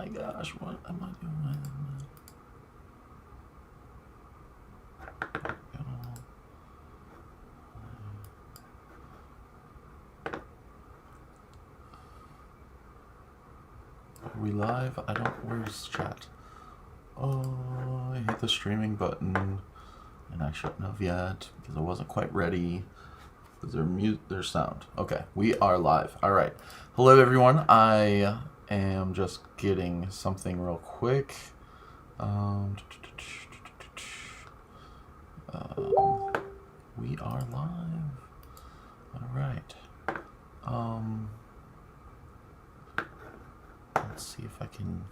gosh, what am I doing? Are we live? I don't, where's chat? Oh, I hit the streaming button and I shouldn't have yet because I wasn't quite ready. Is there mute? There's sound. Okay, we are live. All right. Hello, everyone. I am just getting something real quick. We are live. All right. Let's see if I can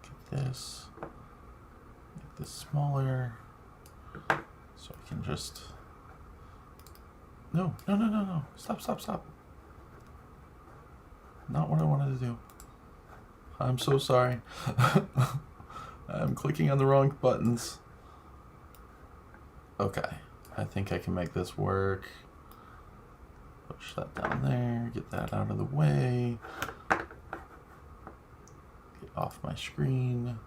get this, make this smaller, so I can just. No. Stop. Not what I wanted to do. I'm so sorry. I'm clicking on the wrong buttons. Okay, I think I can make this work. Push that down there, get that out of the way. Get off my screen.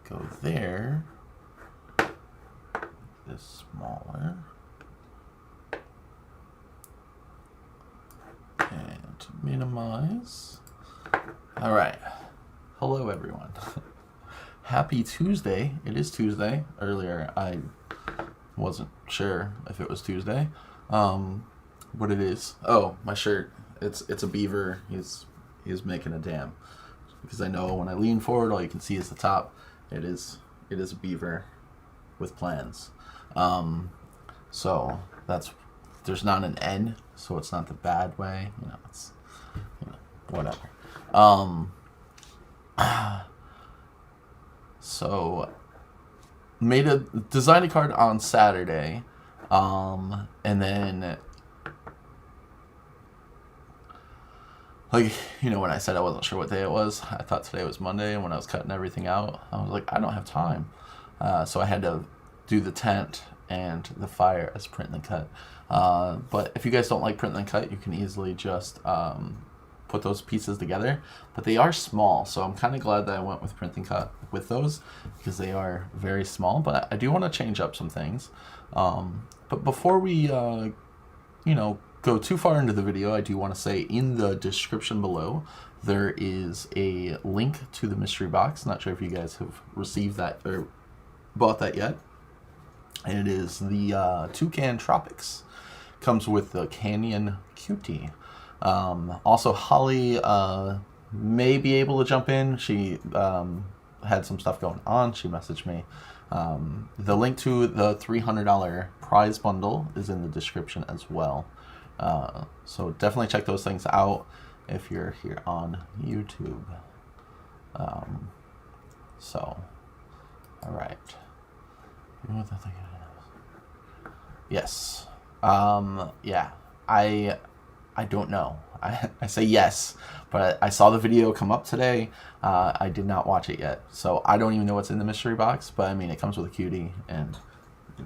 Go there. Make this smaller. And minimize. All right. Hello, everyone. Happy Tuesday. It is Tuesday. Earlier, I wasn't sure if it was Tuesday. What it is. Oh, my shirt. It's a beaver. He's making a dam. Because I know when I lean forward, all you can see is the top. It is a beaver with plans. So that's. There's not an N, so it's not the bad way. It's whatever. So designed a card on Saturday, and then when I said I wasn't sure what day it was, I thought today was Monday, and when I was cutting everything out, I was like, I don't have time. So I had to do the tent and the fire as print and cut. But if you guys don't like print and cut, you can easily just put those pieces together. But they are small, so I'm kind of glad that I went with print and cut with those because they are very small. But I do want to change up some things. But before we, go too far into the video, I do want to say in the description below, there is a link to the mystery box. Not sure if you guys have received that or bought that yet. And it is the Toucan Tropics. Comes with the Canyon Cutie. Also, Holly may be able to jump in. She had some stuff going on. She messaged me. The link to the $300 prize bundle is in the description as well. So definitely check those things out if you're here on YouTube. All right. You know what that thing is? Yes. Yeah. I don't know. I say yes, but I saw the video come up today. I did not watch it yet, so I don't even know what's in the mystery box. But I mean, it comes with a cutie, and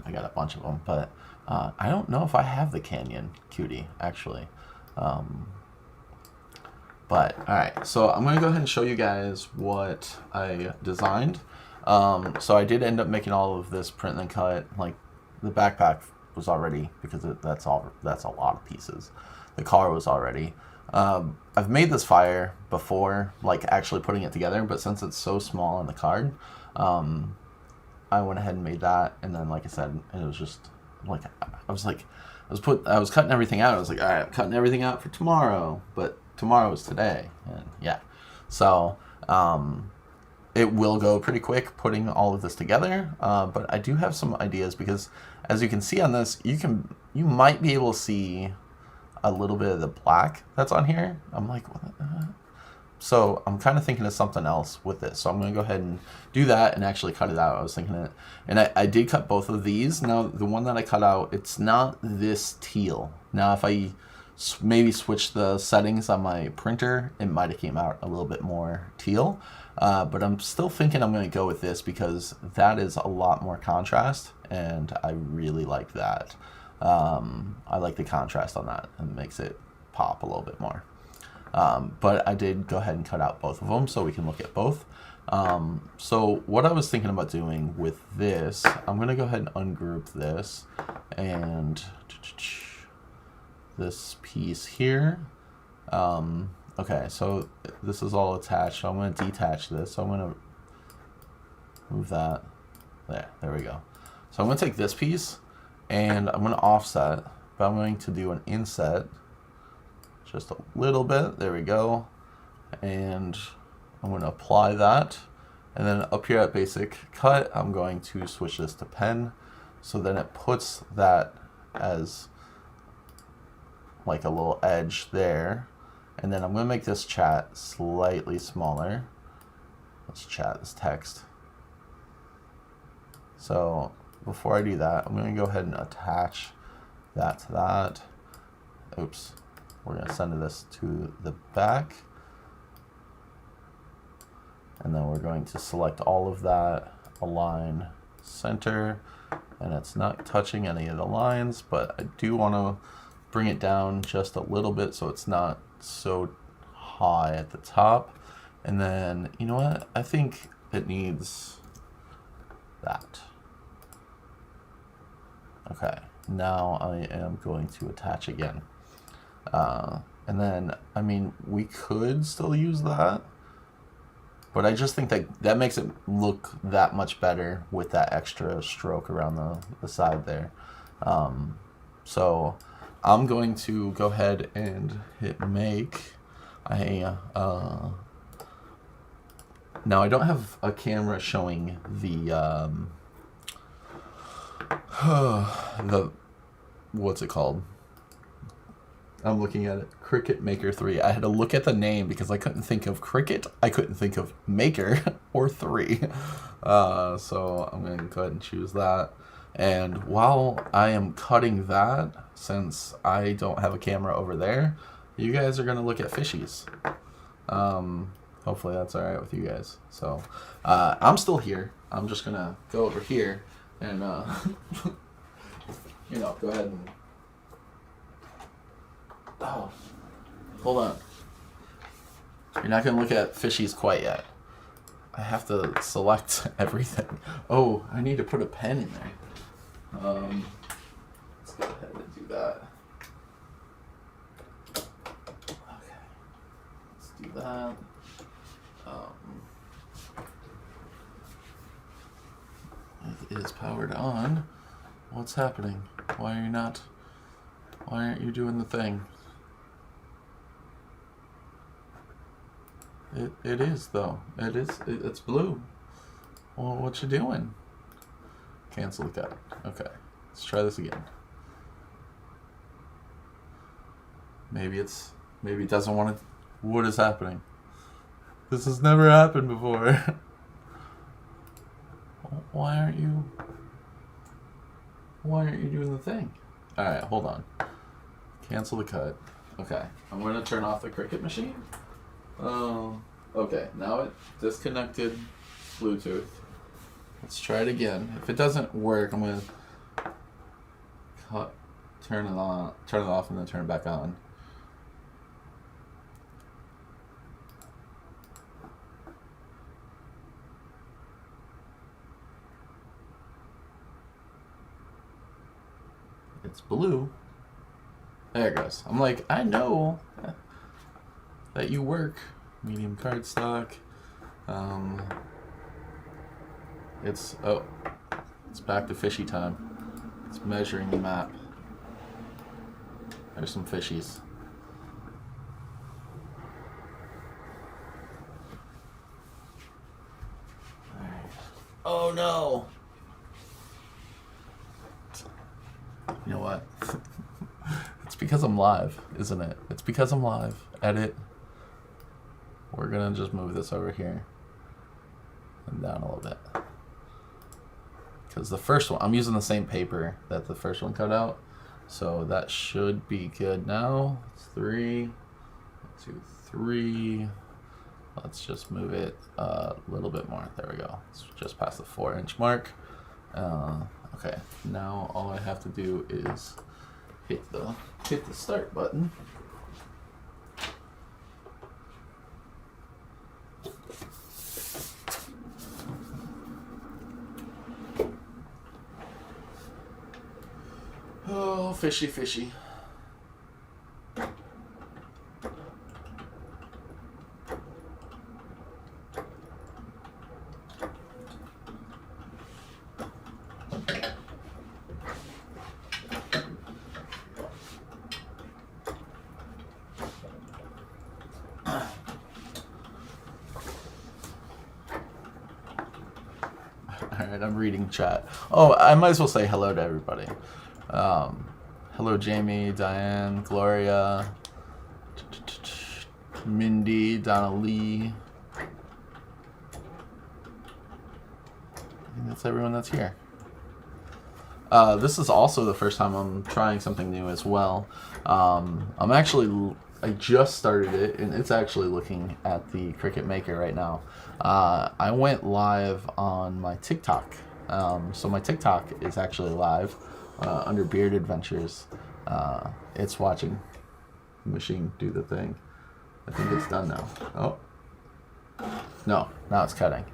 I got a bunch of them. But I don't know if I have the Canyon Cutie actually. But all right, so I'm gonna go ahead and show you guys what I designed. So I did end up making all of this print and cut. Like the backpack was already, because that's a lot of pieces. The car was already. I've made this fire before, like actually putting it together, but since it's so small on the card, I went ahead and made that. And then, like I said, it was just like I was cutting everything out. I was like, all right, I'm cutting everything out for tomorrow, but tomorrow is today, and yeah, so it will go pretty quick putting all of this together. But I do have some ideas because, as you can see on this, you might be able to see a little bit of the black that's on here. I'm like, what? So I'm kind of thinking of something else with this. So I'm going to go ahead and do that and actually cut it out. I was thinking it, and I did cut both of these. Now the one that I cut out, it's not this teal. Now if I maybe switch the settings on my printer, it might have came out a little bit more teal. But I'm still thinking I'm going to go with this because that is a lot more contrast, and I really like that. I like the contrast on that, and it makes it pop a little bit more. But I did go ahead and cut out both of them so we can look at both. So what I was thinking about doing with this, I'm going to go ahead and ungroup this and this piece here. Okay, so this is all attached, so I'm going to detach this. So I'm going to move that. There we go. So I'm going to take this piece and I'm going to offset, but I'm going to do an inset just a little bit. There we go. And I'm going to apply that. And then up here at basic cut, I'm going to switch this to pen. So then it puts that as like a little edge there. And then I'm going to make this chat slightly smaller. Let's chat this text. So before I do that, I'm going to go ahead and attach that to that. Oops. We're going to send this to the back. And then we're going to select all of that, align center, and it's not touching any of the lines, but I do want to bring it down just a little bit so it's not so high at the top. And then, you know what? I think it needs that. Okay, now I am going to attach again. And then, I mean, we could still use that, but I just think that that makes it look that much better with that extra stroke around the side there. So I'm going to go ahead and hit make. Now I don't have a camera showing the what's it called? I'm looking at it, Cricut Maker 3. I had to look at the name because I couldn't think of Cricut. I couldn't think of Maker or 3. So I'm going to go ahead and choose that. And while I am cutting that, since I don't have a camera over there, you guys are going to look at fishies. Hopefully that's all right with you guys. So I'm still here. I'm just going to go over here and, you know, go ahead and... Oh, hold on. You're not going to look at fishies quite yet. I have to select everything. Oh, I need to put a pen in there. Let's go ahead and do that. Okay, let's do that. It is powered on. What's happening? Why aren't you doing the thing? It is though. It's blue. Well, what you doing? Cancel the cut. Okay, let's try this again. Maybe it doesn't want to. What is happening? This has never happened before. Why aren't you doing the thing? All right, hold on. Cancel the cut. Okay, I'm going to turn off the Cricut machine. Okay, now it disconnected Bluetooth. Let's try it again. If it doesn't work, I'm going to turn it off, and then turn it back on. It's blue. There it goes. I'm like, I know that you work. Medium cardstock. It's back to fishy time. It's measuring the map. There's some fishies. All right. Oh no! You know what? It's because I'm live, isn't it? It's because I'm live. Edit. We're gonna just move this over here and down a little bit. Because the first one, I'm using the same paper that the first one cut out. So that should be good now. It's 3, 2, 3. Let's just move it a little bit more. There we go. It's just past the 4-inch mark. Okay, now all I have to do is hit the start button. fishy fishy. Alright, I'm reading chat. Oh, I might as well say hello to everybody. Hello Jamie, Diane, Gloria, Mindy, Donna Lee. I think that's everyone that's here. This is also the first time I'm trying something new as well. I just started it, and it's actually looking at the Cricut Maker right now. I went live on my TikTok. So my TikTok is actually live under Beard Adventures. It's watching the machine do the thing. I think it's done now. Oh. No, now it's cutting.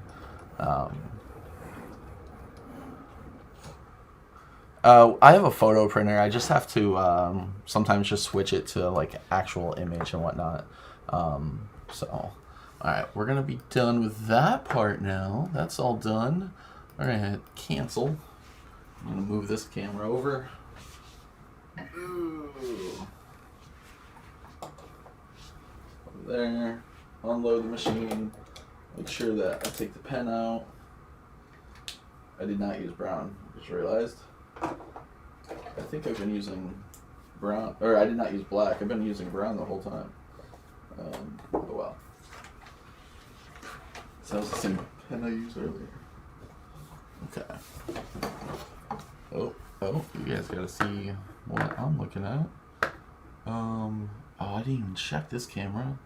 I have a photo printer. I just have to sometimes just switch it to like actual image and whatnot. So, alright, we're going to be done with that part now. That's all done. Alright, hit cancel. I'm going to move this camera over. Ooh. Over there. Unload the machine. Make sure that I take the pen out. I did not use brown. Just realized. I think I've been using brown, or I did not use black. I've been using brown the whole time. Oh well. So that was the same pen I used earlier. Okay. Oh, you guys gotta see what I'm looking at. Oh, I didn't even check this camera.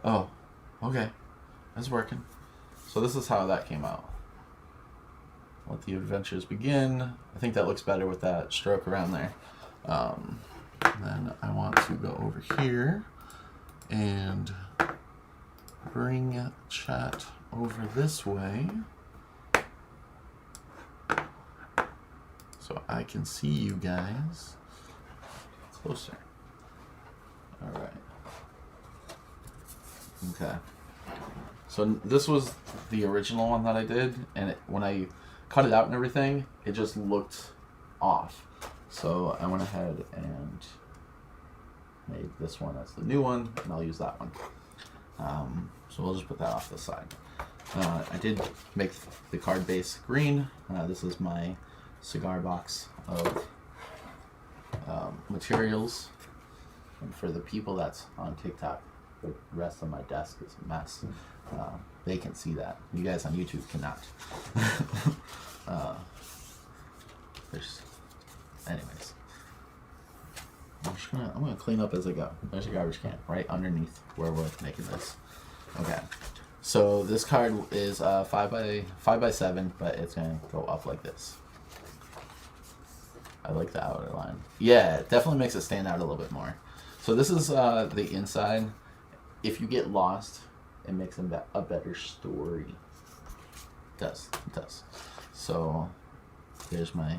Oh, okay. That's working. So this is how that came out. Let the adventures begin. I think that looks better with that stroke around there. Then I want to go over here and bring chat over this way so I can see you guys closer. All right. Okay. So this was the original one that I did, and when I cut it out and everything, it just looked off. So I went ahead and made this one as the new one, and I'll use that one. So we'll just put that off the side. I did make the card base green. This is my cigar box of materials. And for the people that's on TikTok, the rest of my desk is a mess. They can see that. You guys on YouTube cannot. Anyways, I'm gonna clean up as I go. There's a garbage can right underneath where we're making this. Okay, so this card is 5 by 7, but it's gonna go up like this. I like the outer line. Yeah, it definitely makes it stand out a little bit more. So this is the inside. If you get lost, it makes a better story. It does. So there's my.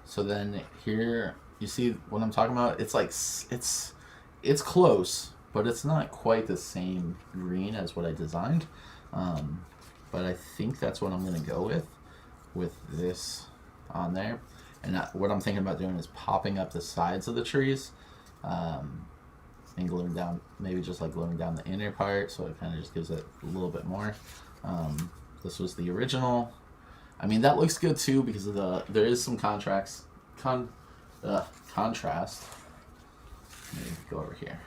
So then here you see what I'm talking about. It's like it's close, but it's not quite the same green as what I designed. But I think that's what I'm gonna go with this on there. And what I'm thinking about doing is popping up the sides of the trees. And gluing down, maybe just like gluing down the inner part, so it kind of just gives it a little bit more. This was the original. I mean, that looks good too because of there is some contrast. Contrast. Let me go over here.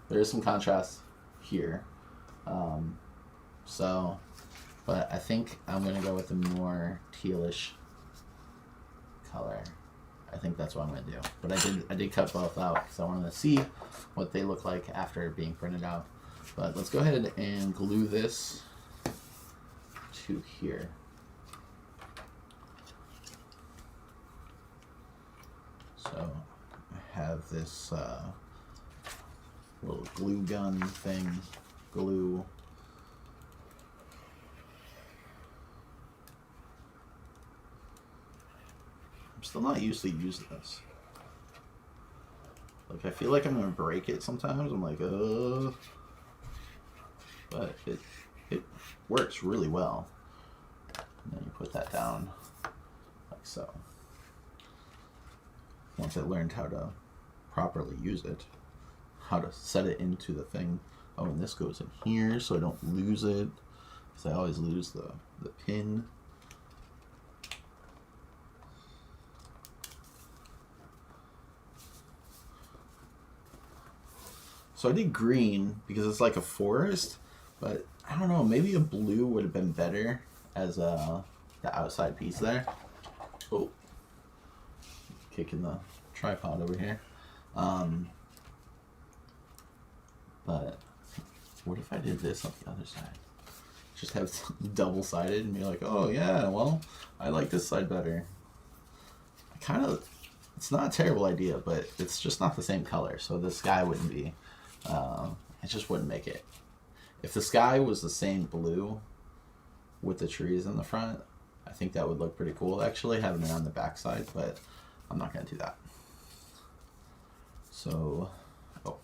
There is some contrast here. So, but I think I'm gonna go with a more tealish color. I think that's what I'm going to do. But I did cut both out because I wanted to see what they look like after being printed out. But let's go ahead and glue this to here. So I have this little glue gun thing, glue. still not used to using this. Like, I feel like I'm gonna break it sometimes. I'm like, but it works really well. And then you put that down like so. Once I learned how to properly use it, how to set it into the thing. Oh, and this goes in here so I don't lose it, because I always lose the pin. So I did green because it's like a forest, but I don't know, maybe a blue would have been better as the outside piece there. Oh, kicking the tripod over here. But what if I did this on the other side? Just have double-sided and be like, oh yeah, well, I like this side better. It's not a terrible idea, but it's just not the same color, so the sky wouldn't be, it just wouldn't make it. If the sky was the same blue with the trees in the front, I think that would look pretty cool. Actually, having it on the back side, but I'm not going to do that. So, oh,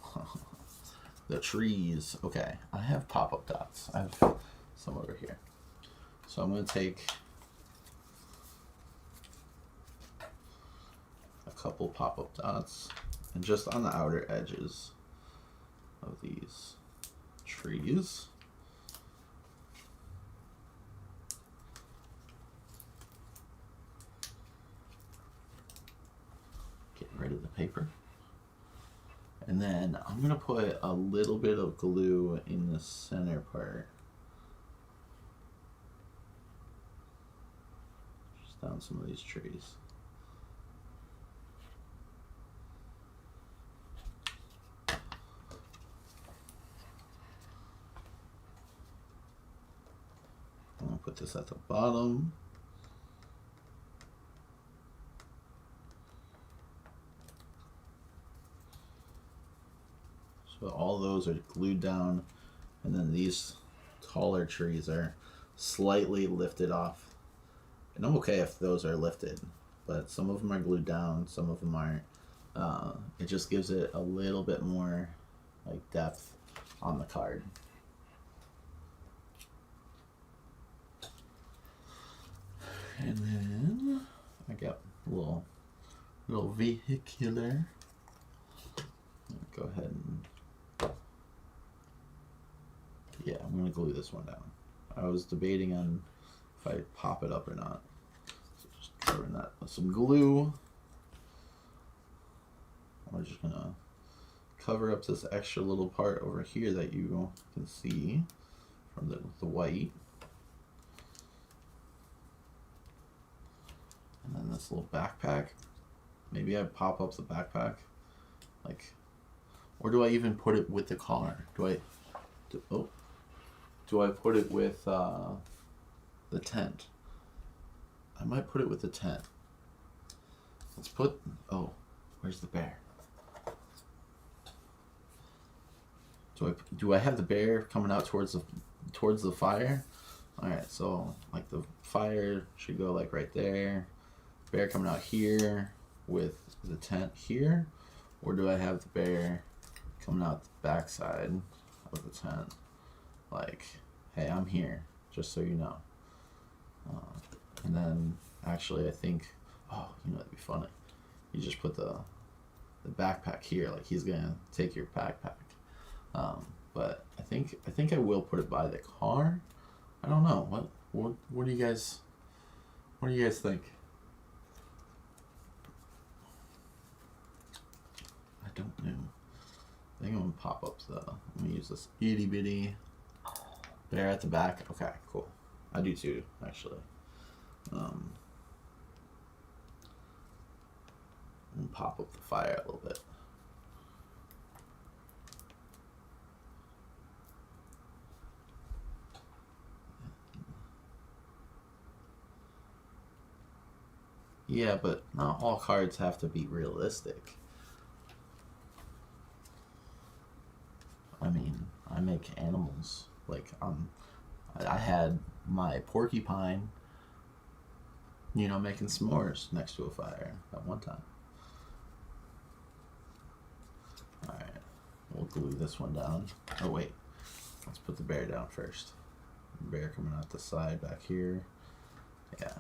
the trees. Okay, I have pop-up dots. I have some over here. So I'm going to take a couple pop-up dots and just on the outer edges of these trees. Get rid of the paper. And then I'm going to put a little bit of glue in the center part. Just down some of these trees. I'm going to put this at the bottom. So all those are glued down, and then these taller trees are slightly lifted off. And I'm okay if those are lifted, but some of them are glued down, some of them aren't. It just gives it a little bit more like depth on the card. And then I got a little vehicular. Go ahead and yeah, I'm gonna glue this one down. I was debating on if I pop it up or not. So just covering that with some glue. We're just gonna cover up this extra little part over here that you can see from the white. And then this little backpack. Maybe I pop up the backpack, like, or do I even put it with the car? Do I put it with the tent? I might put it with the tent. Let's put, oh, where's the bear? Do I have the bear coming out towards the fire? All right, so like the fire should go like right there. Bear coming out here with the tent here, or do I have the bear coming out the backside of the tent? Like, hey, I'm here, just so you know. And then actually, I think, oh, you know, that'd be funny. You just put the backpack here, like he's gonna take your backpack. But I think I will put it by the car. I don't know. What do you guys think? I don't know. I think I'm gonna pop up I'm gonna use this itty bitty bear at the back. Okay, cool. I do too, actually. And pop up the fire a little bit. Yeah, but not all cards have to be realistic. I mean, I make animals. Like, I had my porcupine You know, making s'mores next to a fire at one time. Alright, we'll glue this one down. Oh wait, let's put the bear down first. Bear coming out the side back here. Yeah.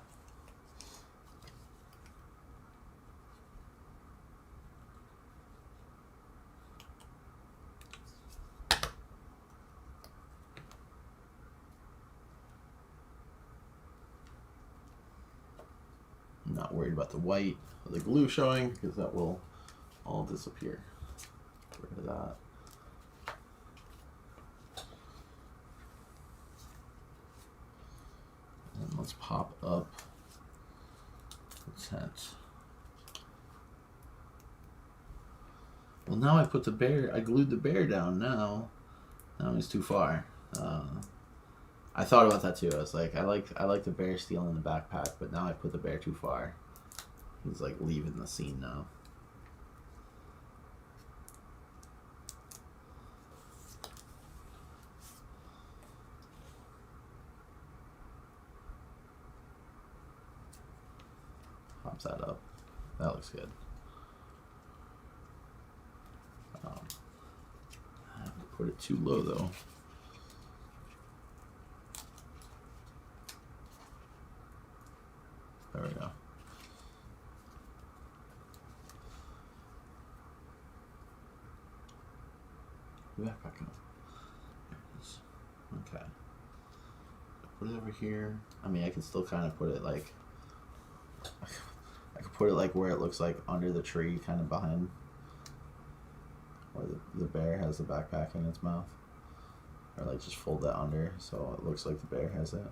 I'm not worried about the white of the glue showing because that will all disappear. Get rid of that. And let's pop up the tent. Well, now I put the bear, I glued the bear down now. Now he's too far. I thought about that too. I was like, I like the bear stealing the backpack, but now I put the bear too far. He's like leaving the scene now. Pops that up. That looks good. I haven't put it too low though. There we go. Back up. There it is. Okay. Put it over here. I mean, I can still kind of put it like, I could put it like where it looks like under the tree, kind of behind where the bear has the backpack in its mouth. Or like just fold that under so it looks like the bear has it.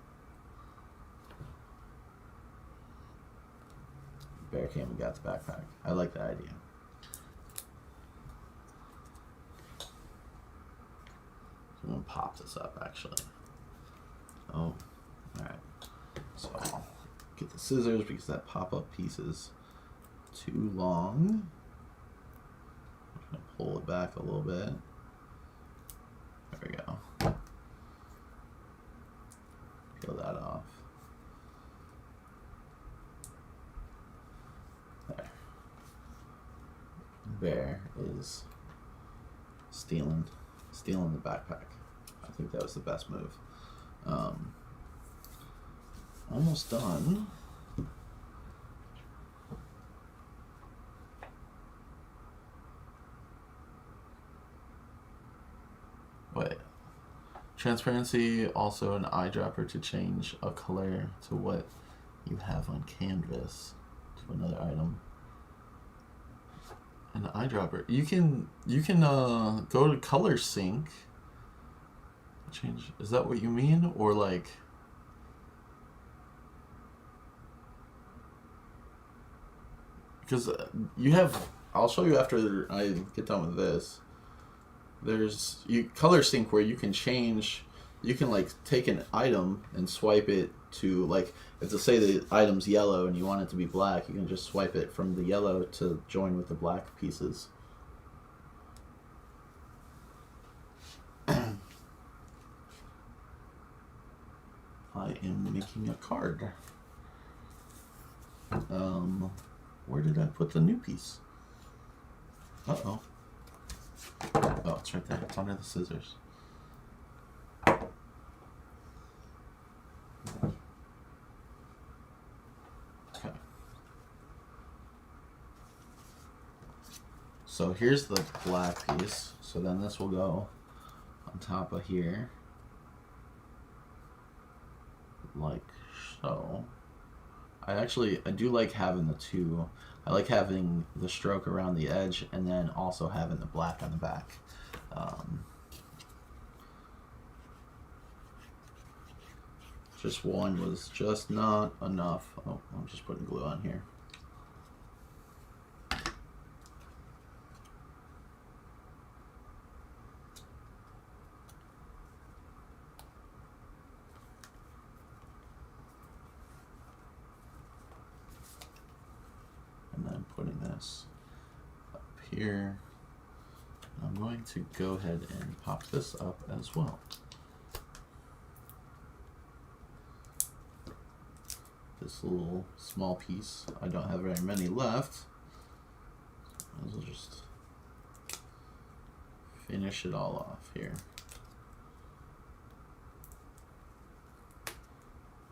The bear came and got the backpack. I like that idea. I'm gonna pop this up actually. Oh, alright. So I'll get the scissors because that pop-up piece is too long. I'm gonna pull it back a little bit. There we go. Peel that off. There. Bear is stealing the backpack. I think that was the best move. Almost done. Wait. Transparency, also an eyedropper to change a color to what you have on canvas to another item. An eyedropper. You can go to color sync. Change. Is that what you mean, or like? Because you have. I'll show you after I get done with this. There's color sync where you can change. You can like take an item and swipe it to like if to say the item's yellow and you want it to be black, you can just swipe it from the yellow to join with the black pieces. I am making a card. Where did I put the new piece? Uh-oh. Oh, it's right there. It's under the scissors. Okay. So here's the black piece. So then this will go on top of here. Like so. I do like having the two. I like having the stroke around the edge and then also having the black on the back. Just one was just not enough. Oh, I'm just putting glue on here. Up here. I'm going to go ahead and pop this up as well. this little small piece. I don't have very many left. I'll just finish it all off here.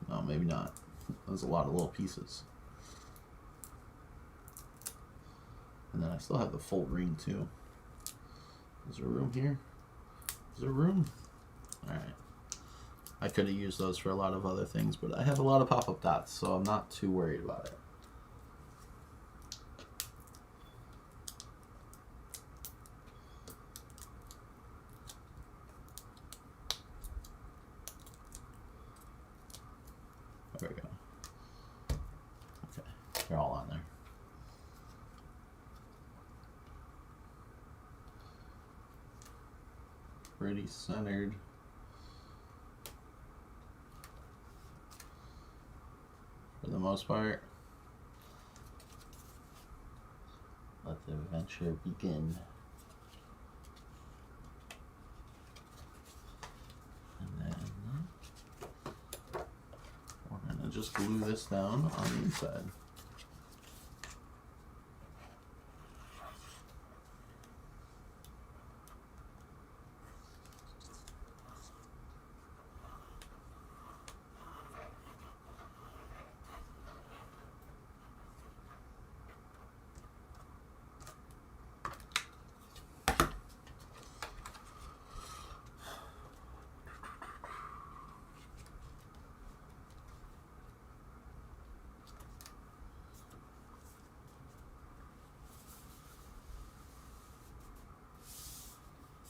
No, maybe not. There's a lot of little pieces. And then I still have the full ring too. Is there room here? Is there room? Alright. I could have used those for a lot of other things, but I have a lot of pop-up dots, so I'm not too worried about it. There we go. Okay, they're all on there. Pretty centered. For the most part. Let the adventure begin. And then we're gonna just glue this down on the inside.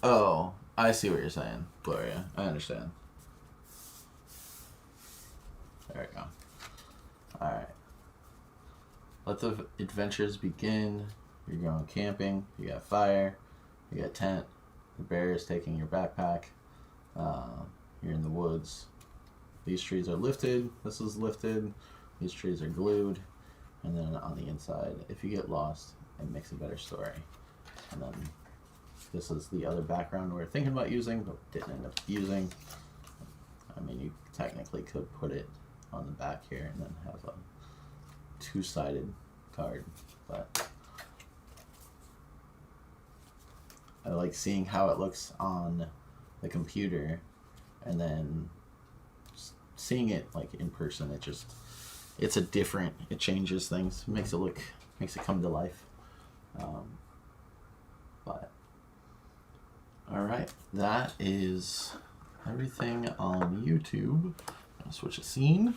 Oh, I see what you're saying, Gloria. I understand. There we go. Alright. Let the adventures begin. You're going camping. You got fire. You got tent. The bear is taking your backpack. You're in the woods. These trees are lifted. This is lifted. These trees are glued. And then on the inside, if you get lost, it makes a better story. And then this is the other background we're thinking about using, but didn't end up using. I mean, you technically could put it on the back here and then have a two-sided card, but I like seeing how it looks on the computer and then seeing it like in person. It's a different, it changes things, makes it come to life. But alright, that is everything on YouTube. I'll switch a scene.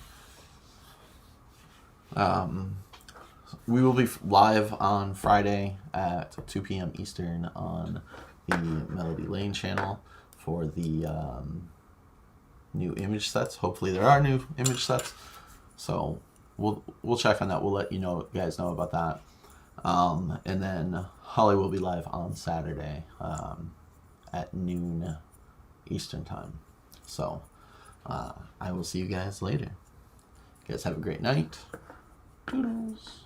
We will be live on Friday at 2 p.m. Eastern on the Melody Lane channel for the new image sets. Hopefully there are new image sets. So we'll check on that. We'll let you guys know about that. And then Holly will be live on Saturday at noon Eastern time. So I will see you guys later. You guys have a great night. Toodles.